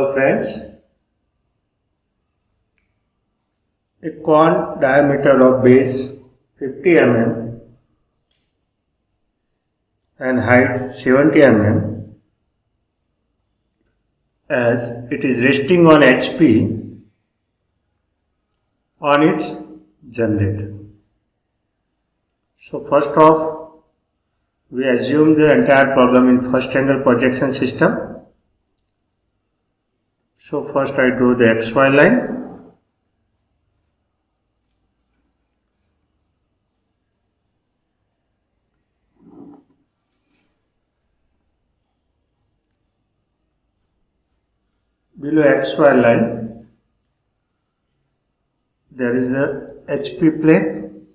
Hello friends, a cone diameter of base 50 mm and height 70 mm as it is resting on HP on its generator. So first off, we assume the entire problem in first angle projection system. So first I draw the XY line. Below XY line, there is the HP plane.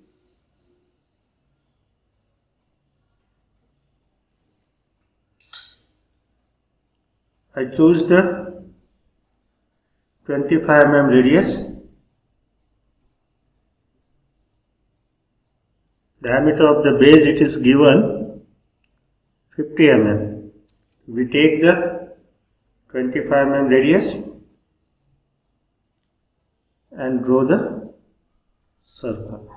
I choose the 25 mm radius. Diameter of the base it is given 50 mm. We take the 25 mm radius and draw the circle.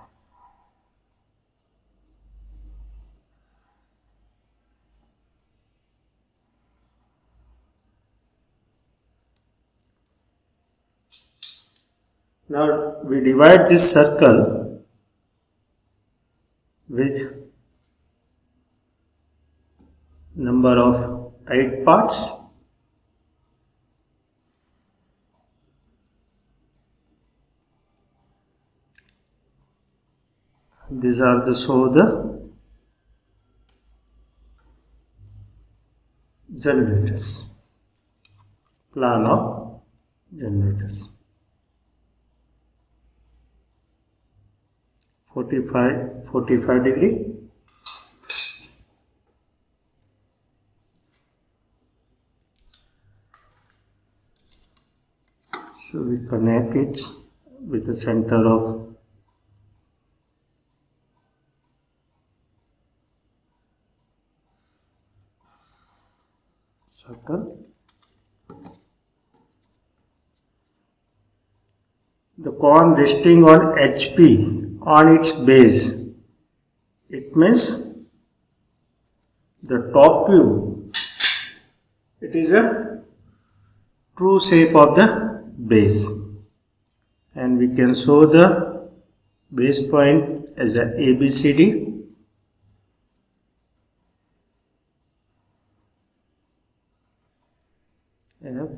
Now we divide this circle with number of 8 parts. These are the generators, plan of generators. 45 degree. So we connect it with the center of circle. The cone resting on HP on its base. It means the top view, it is a true shape of the base, and we can show the base point as a ABCD. F,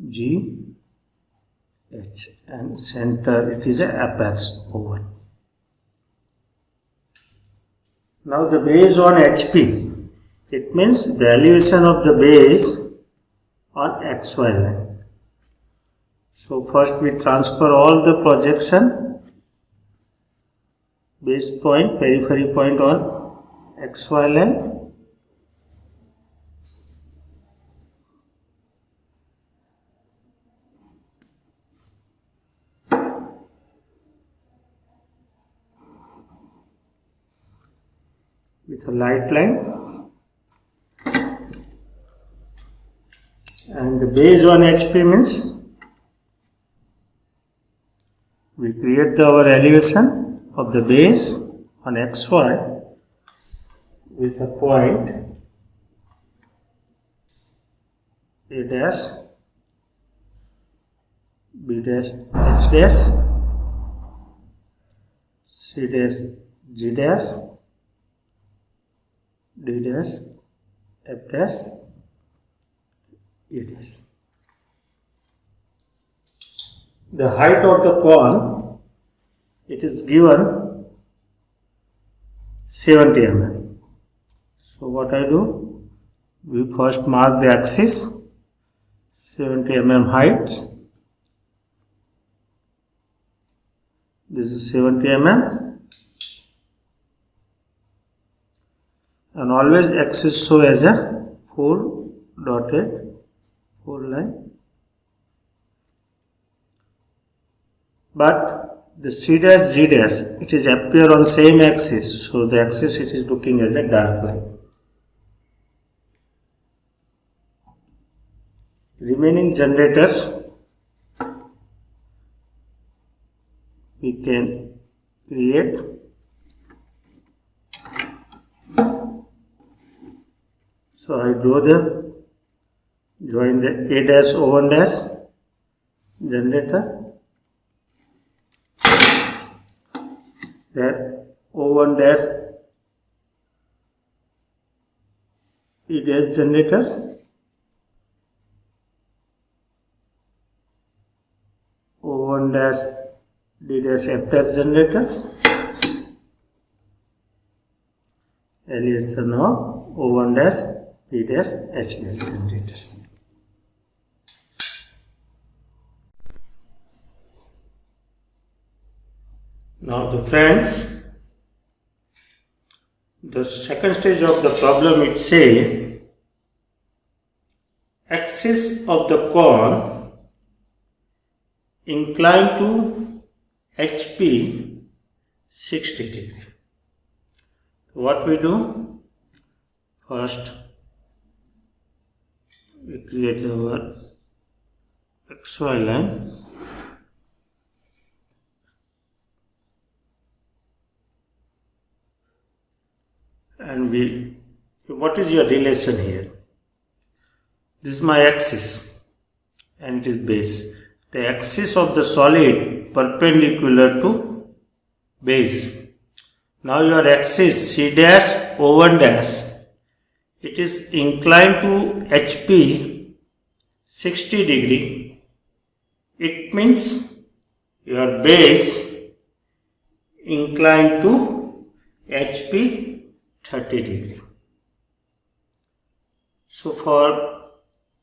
G, H, and center it is a apex O1. Now the base on HP, it means the elevation of the base on XY line. So first we transfer all the projection, base point, periphery point on XY line. With a light line, and the base on HP means we create our elevation of the base on XY with a point A dash, B dash, H dash, C dash, G dash, D dash, F dash, E dash. The height of the cone, it is given 70 mm. So what I do, we first mark the axis 70 mm height. This is 70 mm. And always axis show as a 4 line. But the C dash G dash, it is appear on same axis, so the axis it is looking as a dark line. remaining generators we can create. So I draw join the A dash O1 dash generator, then O1 dash E dash generators, O1 dash D dash F dash generators, aliasation of O1 dash P dash H dash generators. Now the friends, the second stage of the problem, it say axis of the cone inclined to HP 60 degree. What we do? First we create our XY line. And what is your relation here? This is my axis and it is base. The axis of the solid perpendicular to base. Now your axis C dash O1 dash, it is inclined to HP 60 degree. It means your base inclined to HP 30 degree. So for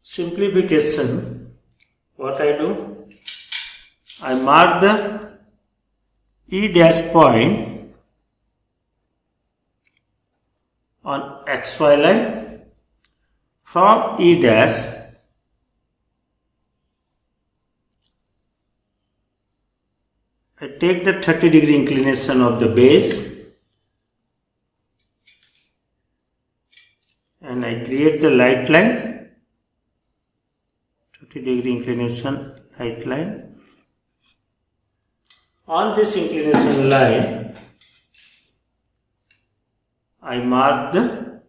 simplification, what I do? I mark the E dash point on XY line. From E dash I take the 30 degree inclination of the base and I create the light line, 30 degree inclination light line. On this inclination line, I mark the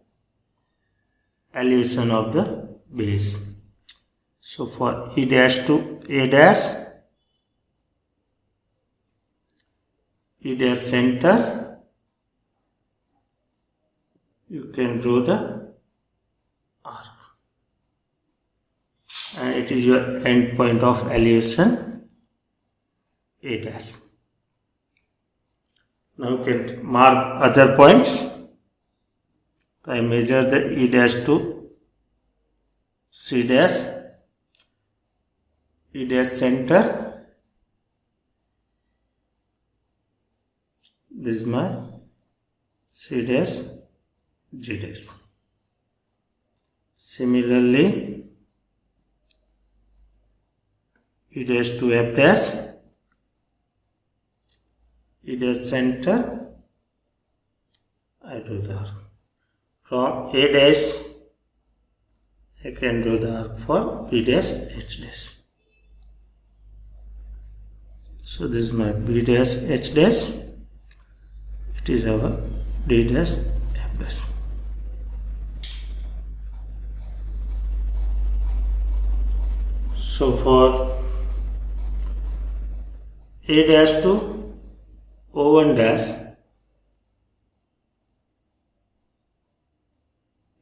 elevation of the base. So for E dash to A dash, E dash center, you can draw the arc, and it is your end point of elevation A dash. Now you can mark other points. I measure the E dash to C dash, E dash center. This is my C dash, G dash. Similarly, E dash to F dash, E dash center, I do the arc. From A dash, I can draw the arc for B dash, H dash. So this is my B dash, H dash. It is our D dash, F dash. So for A dash to O1 dash,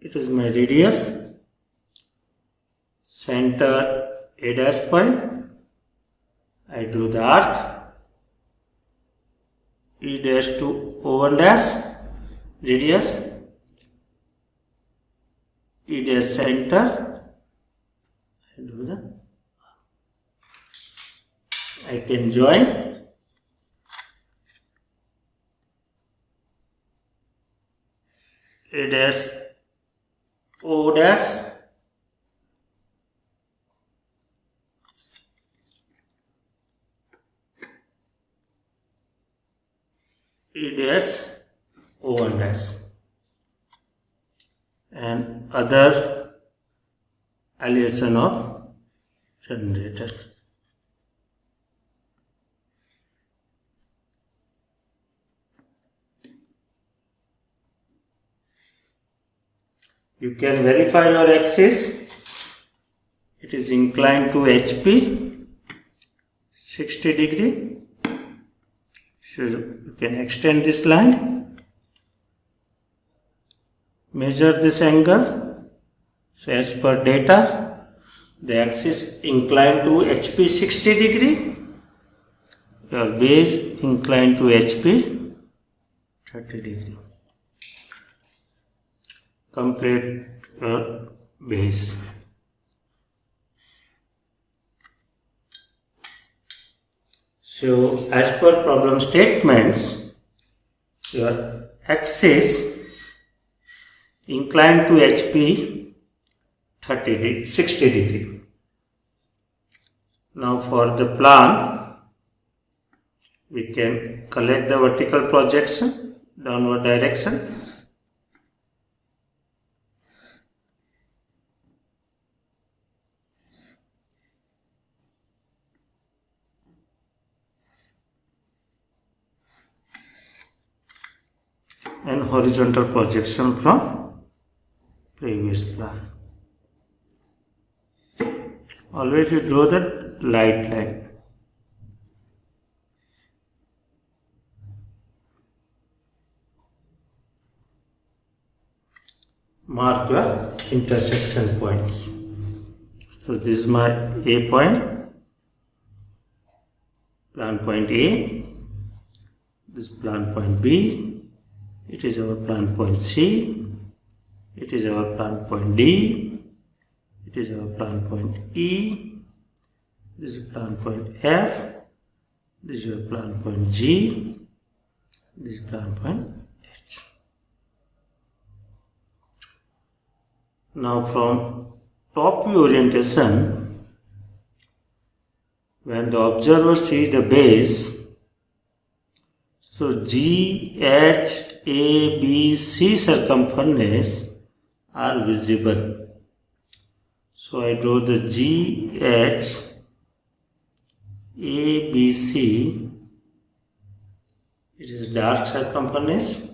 it is my radius, center A dash point, I drew the arc, E dash to O1 dash, radius, E dash center, I do the, I can join A dash O dash, E dash O1 dash, and other elevation of generator. You can verify your axis. It is inclined to HP 60 degree. So you can extend this line, measure this angle. So as per data, the axis inclined to HP 60 degree, your base inclined to HP 30 degree. Complete your base. So as per problem statements, your axis inclined to HP 60 degree. Now for the plan, we can collect the vertical projection, downward direction. And horizontal projection from previous plan. Always you draw the light line. Mark your intersection points. So this is my A point, plan point A, this plan point B. It is our plan point C, it is our plan point D, it is our plan point E, this is plan point F, this is your plan point G, this is plan point H. Now from top view orientation, when the observer sees the base, so G, H, A, B, C circumference are visible. So I draw the G, H, A, B, C. It is dark circumference,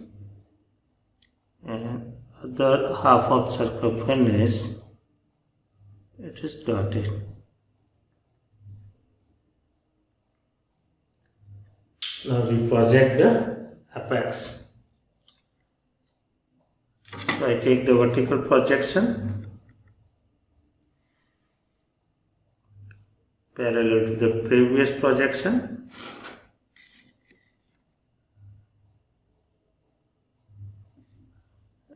and other half of circumference it is dotted. Now we project the apex. So I take the vertical projection parallel to the previous projection.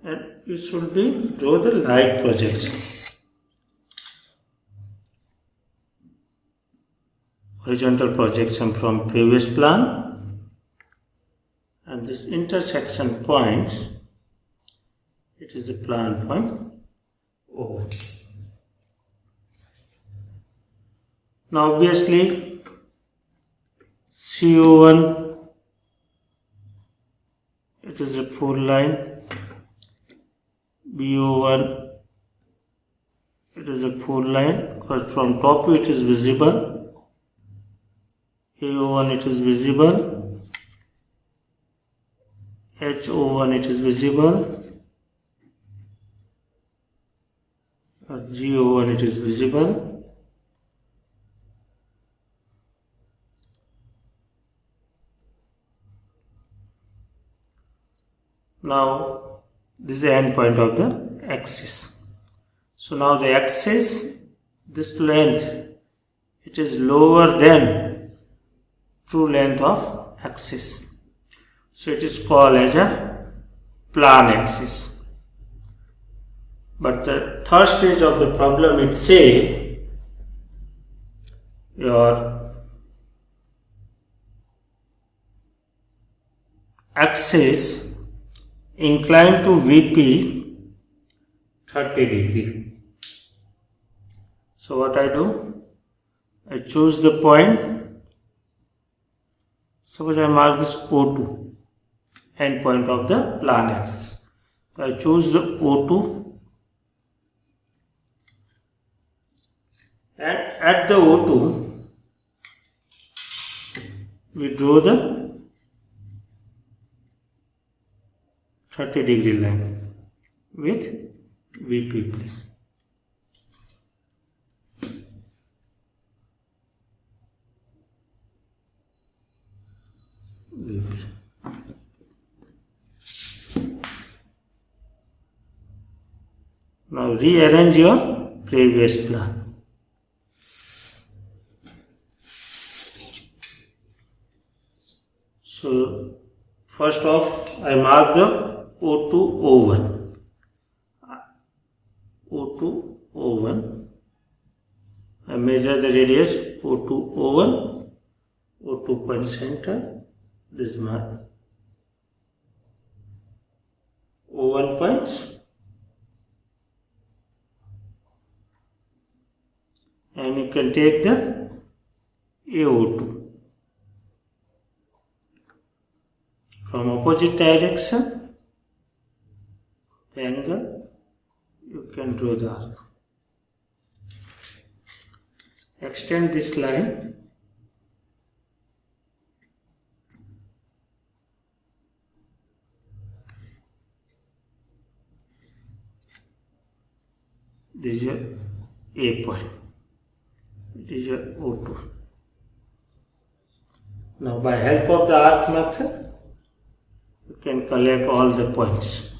And you should draw the light projection. Horizontal projection from previous plan. And this intersection points, it is the plan point O. Now obviously CO1, it is a full line, BO1, it is a full line because from top view it is visible, AO1 it is visible, HO1 it is visible, GO1 it is visible, now this is the end point of the axis. So now the axis, this length, it is lower than true length of axis. So it is called as a plan axis. But the third stage of the problem, it say your axis inclined to VP 30 degree. So what I do? I choose the point. Suppose I mark this O2, end point of the plan axis. So I choose the O2 and at the O2 we draw the 30-degree line with VP plane. Now rearrange your previous plan. So first off I mark the O2 O1. O2 O1. I measure the radius O2 O1. O2 point center. This is my O1 points. And you can take the AO2 from opposite direction, the angle you can draw the arc. Extend this line this is your A point. It is your O2. Now by help of the arc method, you can collect all the points.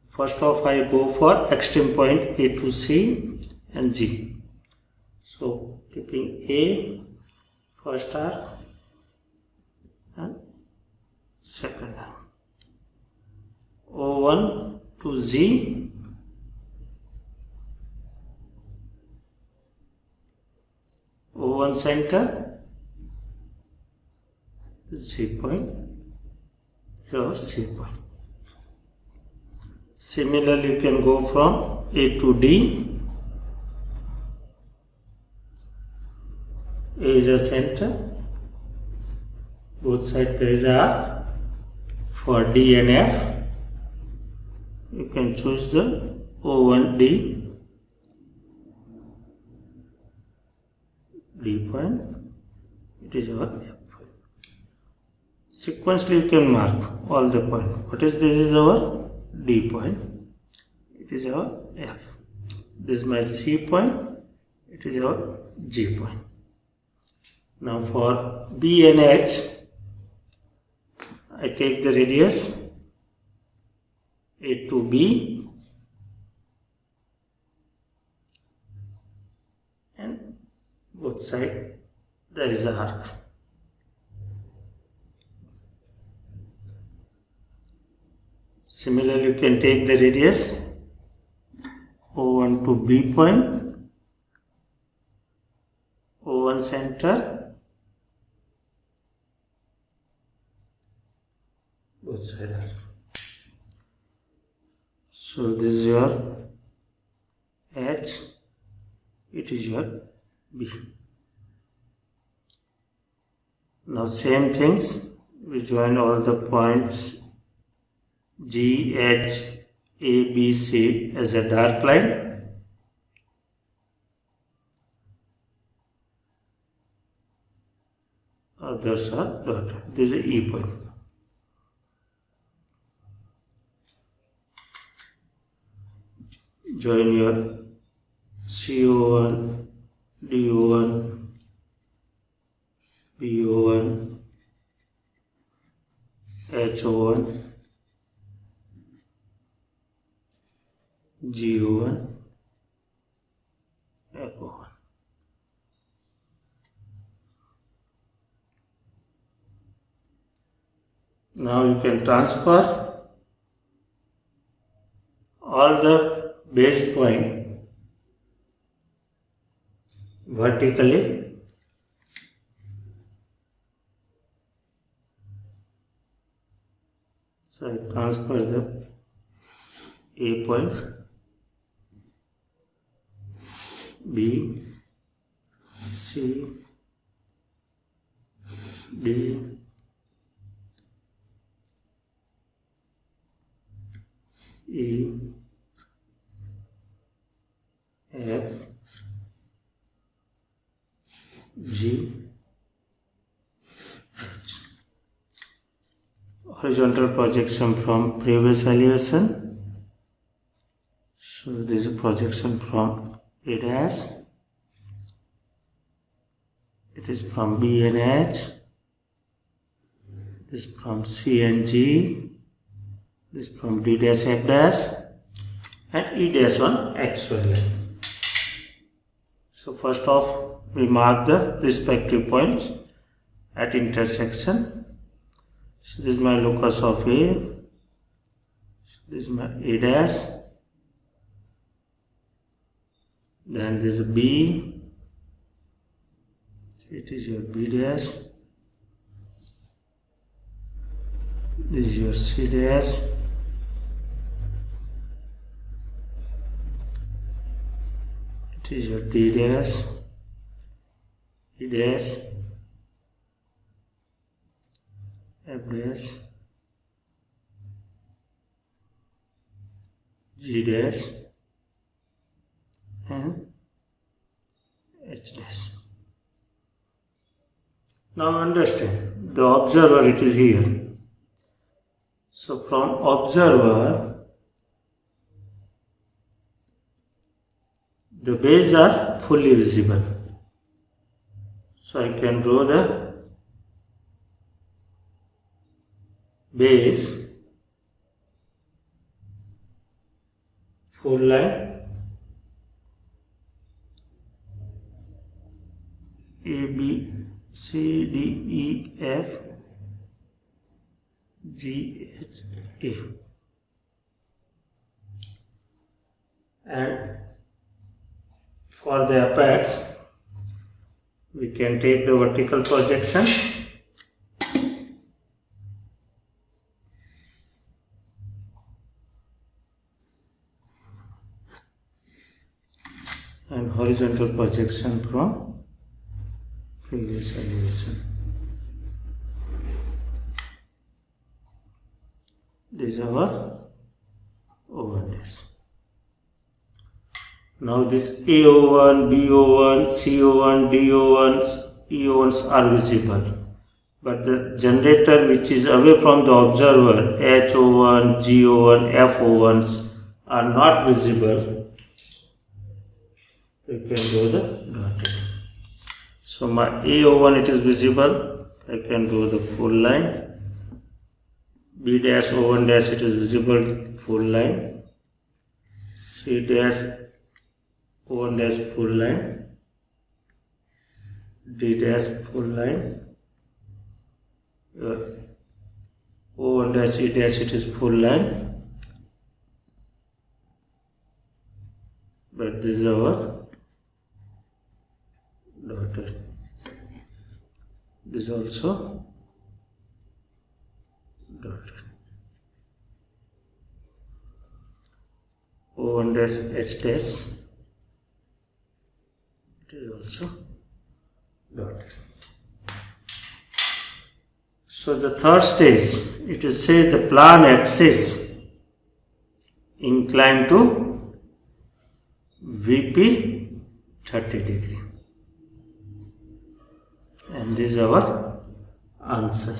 First off I go for extreme point A to C and G. So keeping A first arc and second arc. O1 to Z. O1 center, Z point, so C point. Similarly, you can go from A to D. A is a center, both sides there is a arc. For D and F, you can choose the O1D. D point, it is our F point. Sequentially you can mark all the points. What is this? Is our D point, it is our F. This is my C point, it is our G point. Now for B and H, I take the radius A to B and both sides there is a arc. Similarly, you can take the radius O1 to B point, O1 center, both sides arc. So this is your H, it is your B. Now same things, we join all the points G, H, A, B, C as a dark line. Others are dotted. This is E point. Join your CO1, DO1, BO1, HO1, GO1, FO1. Now you can transfer all the base point vertically. So I transfer the A point, B, C, D, E, F, G, H. Horizontal projection from previous elevation. So this is projection from A dash. It is from B and H. This from C and G. This from D dash F dash and E dash on XY line. So first off, we mark the respective points at intersection. So this is my locus of A. So this is my A dash. Then this is B. So it is your B dash. This is your C dash. It is your D dash, E dash, F dash, G dash and H dash. Now understand the observer, it is here. So from observer, the bays are fully visible. So I can draw the base full line A, B, C, D, E, F, G, H, A. And for the apex, we can take the vertical projection and horizontal projection from previous elevation. This is our O1 dash. Now this AO1, BO1, CO1, DO1, EO1s are visible. But the generator which is away from the observer, HO1, GO1, FO1s are not visible. You can do the dotted. So my AO1 it is visible. I can do the full line. B dash O1 dash it is visible full line. C dash O1 dash full line. D dash full line. O1 dash E dash it is full line. But this is our dotted. This also dotted. O1 dash H dash it is also dotted. So the third stage, it is say the plan axis inclined to VP 30 degree. And this is our answer.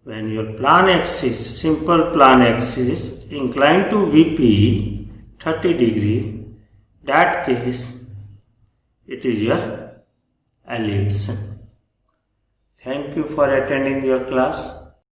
When your plan axis, simple plan axis inclined to VP 30 degree, that case it is your elevation. Thank you for attending your class.